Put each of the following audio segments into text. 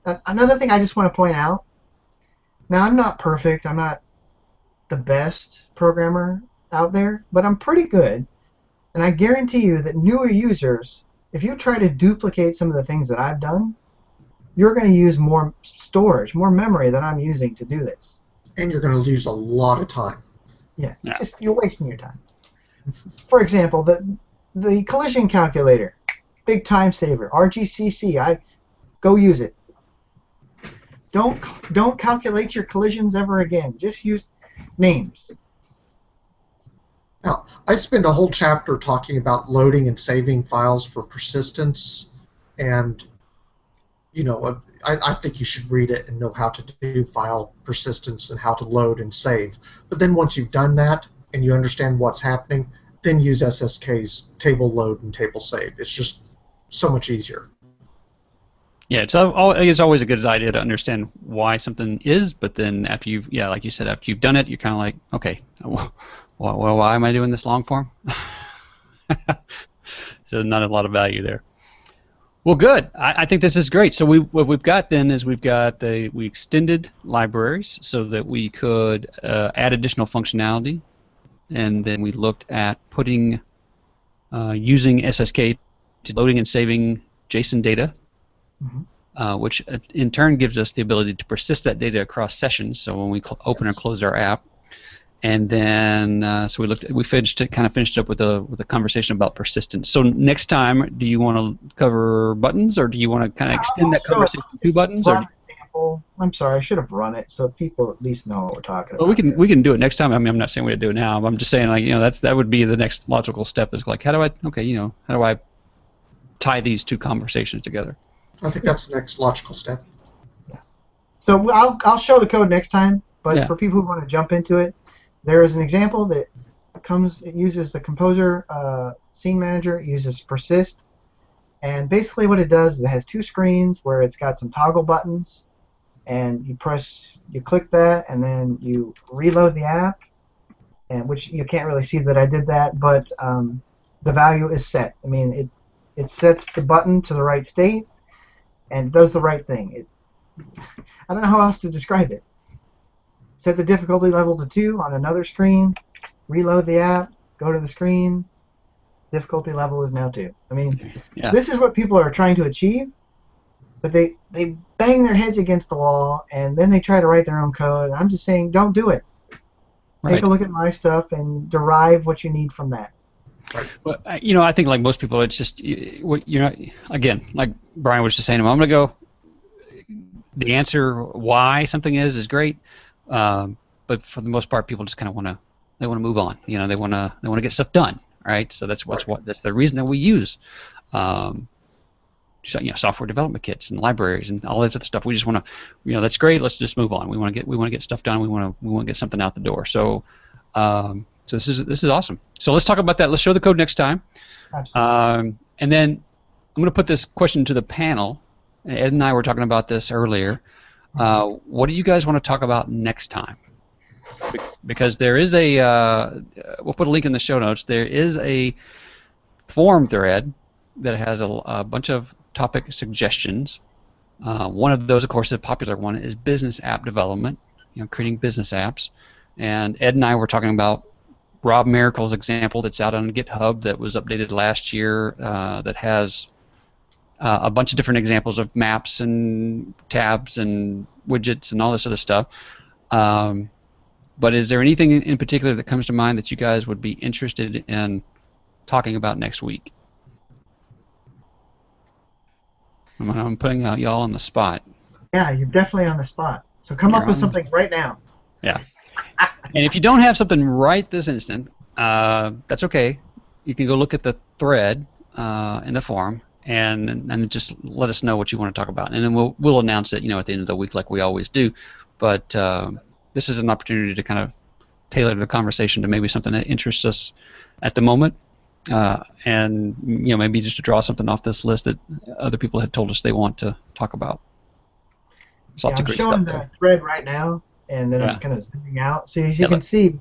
Another thing I just want to point out. Now, I'm not perfect. I'm not the best programmer out there, but I'm pretty good. And I guarantee you that newer users, if you try to duplicate some of the things that I've done, you're going to use more storage, more memory than I'm using to do this. And you're going to lose a lot of time. Yeah, Yeah. just you're wasting your time. For example, the collision calculator, big time saver, RGCC. I go use it. Don't don't calculate your collisions ever again. Just use names. Now, I spend a whole chapter talking about loading and saving files for persistence, and I think you should read it and know how to do file persistence and how to load and save. But then once you've done that and you understand what's happening, then use SSK's table load and table save. It's just so much easier. Yeah, it's always a good idea to understand why something is, but then after like you said, after you've done it, you're kind of like, okay, well, why am I doing this long form? So not a lot of value there. Well, good. I think this is great. So what we've got then is we extended libraries so that we could add additional functionality, and then we looked at putting using SSK to loading and saving JSON data, which in turn gives us the ability to persist that data across sessions. So when we open or close our app, and then so we finished up with a conversation about persistence. So next time, do you want to cover buttons, or do you want to kind of extend that conversation to buttons? Or I'm sorry, I should have run it so people at least know what we're talking about. Well, we can do it next time. I mean, I'm not saying we do it now. I'm just saying, like, that would be the next logical step. Is like, how do I tie these two conversations together? Oh, I think that's the next logical step. Yeah. So I'll show the code next time, but for people who want to jump into it, there is an example that it uses the Composer scene manager. It uses persist, and basically what it does is it has two screens where it's got some toggle buttons, and you click that, and then you reload the app, and which you can't really see that I did that, but the value is set. I mean, it sets the button to the right state, and it does the right thing. I don't know how else to describe it. Set the difficulty level to 2 on another screen, reload the app, go to the screen, difficulty level is now 2. I mean, This is what people are trying to achieve, but they bang their heads against the wall, and then they try to write their own code. And I'm just saying, don't do it. Right. Take a look at my stuff and derive what you need from that. Right. Well, I think like most people, it's just again, like Brian was just saying a moment ago, the answer why something is great, but for the most part, people just kind of want to move on. They want to get stuff done, right? So that's that's the reason that we use software development kits and libraries and all this other stuff. We just want to, that's great. Let's just move on. We want to get stuff done. We want to get something out the door. So. So this is awesome. So let's talk about that. Let's show the code next time. Absolutely. And then I'm going to put this question to the panel. Ed and I were talking about this earlier. What do you guys want to talk about next time? Because there is we'll put a link in the show notes. There is a forum thread that has a bunch of topic suggestions. One of those, of course, a popular one is business app development. Creating business apps. And Ed and I were talking about Rob Miracle's example that's out on GitHub that was updated last year that has a bunch of different examples of maps and tabs and widgets and all this other stuff. But is there anything in particular that comes to mind that you guys would be interested in talking about next week? I'm putting y'all on the spot. Yeah, you're definitely on the spot. So come up with something right now. Yeah. And if you don't have something right this instant, that's okay. You can go look at the thread in the forum and just let us know what you want to talk about, and then we'll announce it, at the end of the week like we always do. But this is an opportunity to kind of tailor the conversation to maybe something that interests us at the moment, and maybe just to draw something off this list that other people had told us they want to talk about. There's lots of great stuff there. I'm showing the thread right now. And then I'm kind of zooming out. So as you can see,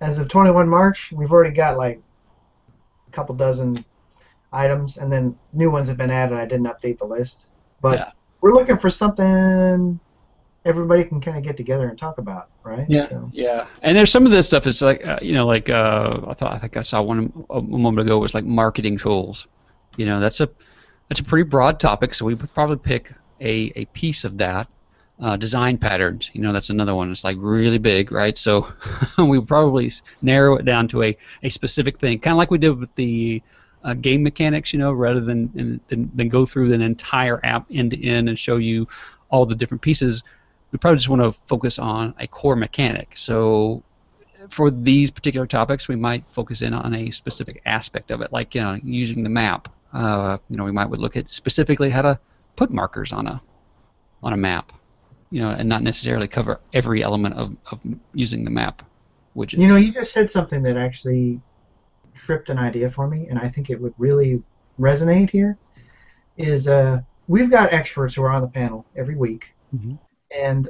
as of 21 March, we've already got like a couple dozen items, and then new ones have been added. I didn't update the list. But we're looking for something everybody can kind of get together and talk about, right? Yeah, So. yeah. And there's some of this stuff. It's like I think I saw one a moment ago was like marketing tools. That's a pretty broad topic. So we would probably pick a piece of that. Design patterns. That's another one. It's like really big, right? So we would probably narrow it down to a specific thing, kind of like we did with the game mechanics. Rather than go through an entire app end to end and show you all the different pieces. We probably just want to focus on a core mechanic. So for these particular topics, we might focus in on a specific aspect of it, like using the map. We might would look at specifically how to put markers on a map, and not necessarily cover every element of using the map widgets. You just said something that actually tripped an idea for me, and I think it would really resonate here. Is we've got experts who are on the panel every week. Mm-hmm. And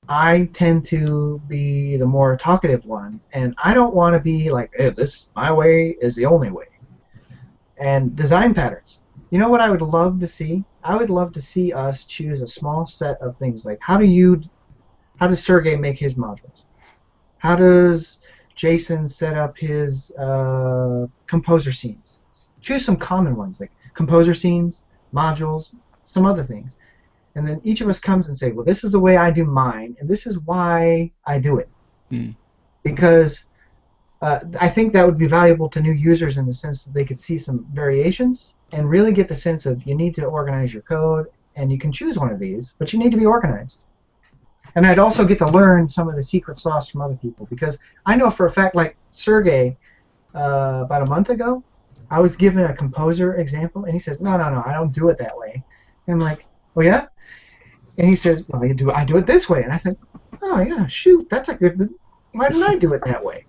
I tend to be the more talkative one, and I don't want to be like, hey, my way is the only way. And design patterns. You know what I would love to see? I would love to see us choose a small set of things like how does Sergey make his modules? How does Jason set up his composer scenes? Choose some common ones like composer scenes, modules, some other things. And then each of us comes and say, well, this is the way I do mine, and this is why I do it. Because I think that would be valuable to new users in the sense that they could see some variations and really get the sense of you need to organize your code, and you can choose one of these, but you need to be organized. And I'd also get to learn some of the secret sauce from other people, because I know for a fact, like Sergey, about a month ago, I was given a composer example, and he says, no, I don't do it that way. And I'm like, oh yeah? And he says, well, I do it this way. And I think, oh yeah, shoot, that's a good. Why didn't I do it that way?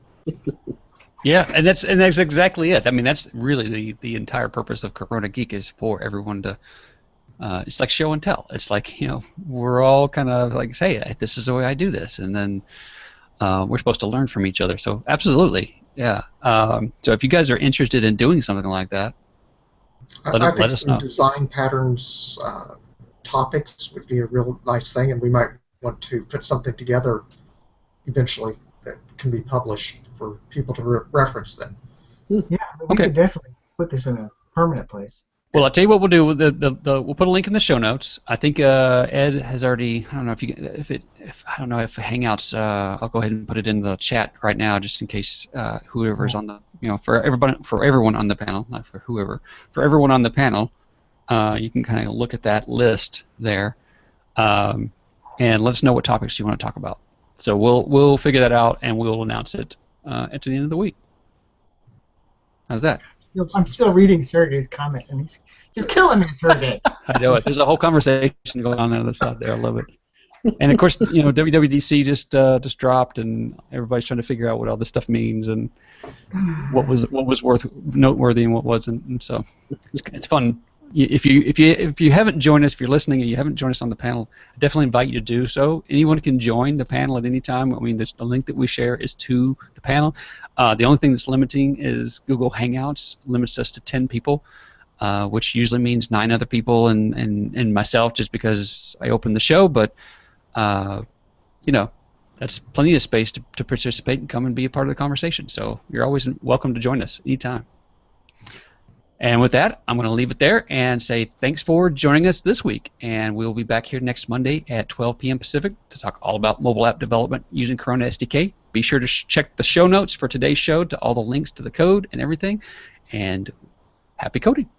Yeah, and that's exactly it. I mean, that's really the entire purpose of Corona Geek is for everyone to. It's like show and tell. It's like we're all kind of like say, this is the way I do this, and then we're supposed to learn from each other. So absolutely, yeah. So if you guys are interested in doing something like that, let us know. Design patterns. Topics would be a real nice thing, and we might want to put something together eventually that can be published for people to reference then. Yeah, we could definitely put this in a permanent place. Well, I'll tell you what we'll do. We'll put a link in the show notes. I think Ed has already. I don't know I don't know if Hangouts. I'll go ahead and put it in the chat right now, just in case whoever's on the for everyone on the panel, not for whoever, for everyone on the panel. You can kind of look at that list there, and let us know what topics you want to talk about. So we'll figure that out, and we'll announce it at the end of the week. How's that? I'm still reading Sergey's comment, and he's killing me, Sergey. I know it. There's a whole conversation going on the other side there. I love it. And of course, WWDC just dropped, and everybody's trying to figure out what all this stuff means and what was worth noteworthy and what wasn't. And so it's fun. If you haven't joined us, if you're listening and you haven't joined us on the panel, I definitely invite you to do so. Anyone can join the panel at any time. I mean, the link that we share is to the panel. The only thing that's limiting is Google Hangouts limits us to 10 people, which usually means 9 other people and myself, just because I opened the show. But that's plenty of space to participate and come and be a part of the conversation. So you're always welcome to join us anytime. And with that, I'm going to leave it there and say thanks for joining us this week. And we'll be back here next Monday at 12 p.m. Pacific to talk all about mobile app development using Corona SDK. Be sure to check the show notes for today's show to all the links to the code and everything. And happy coding.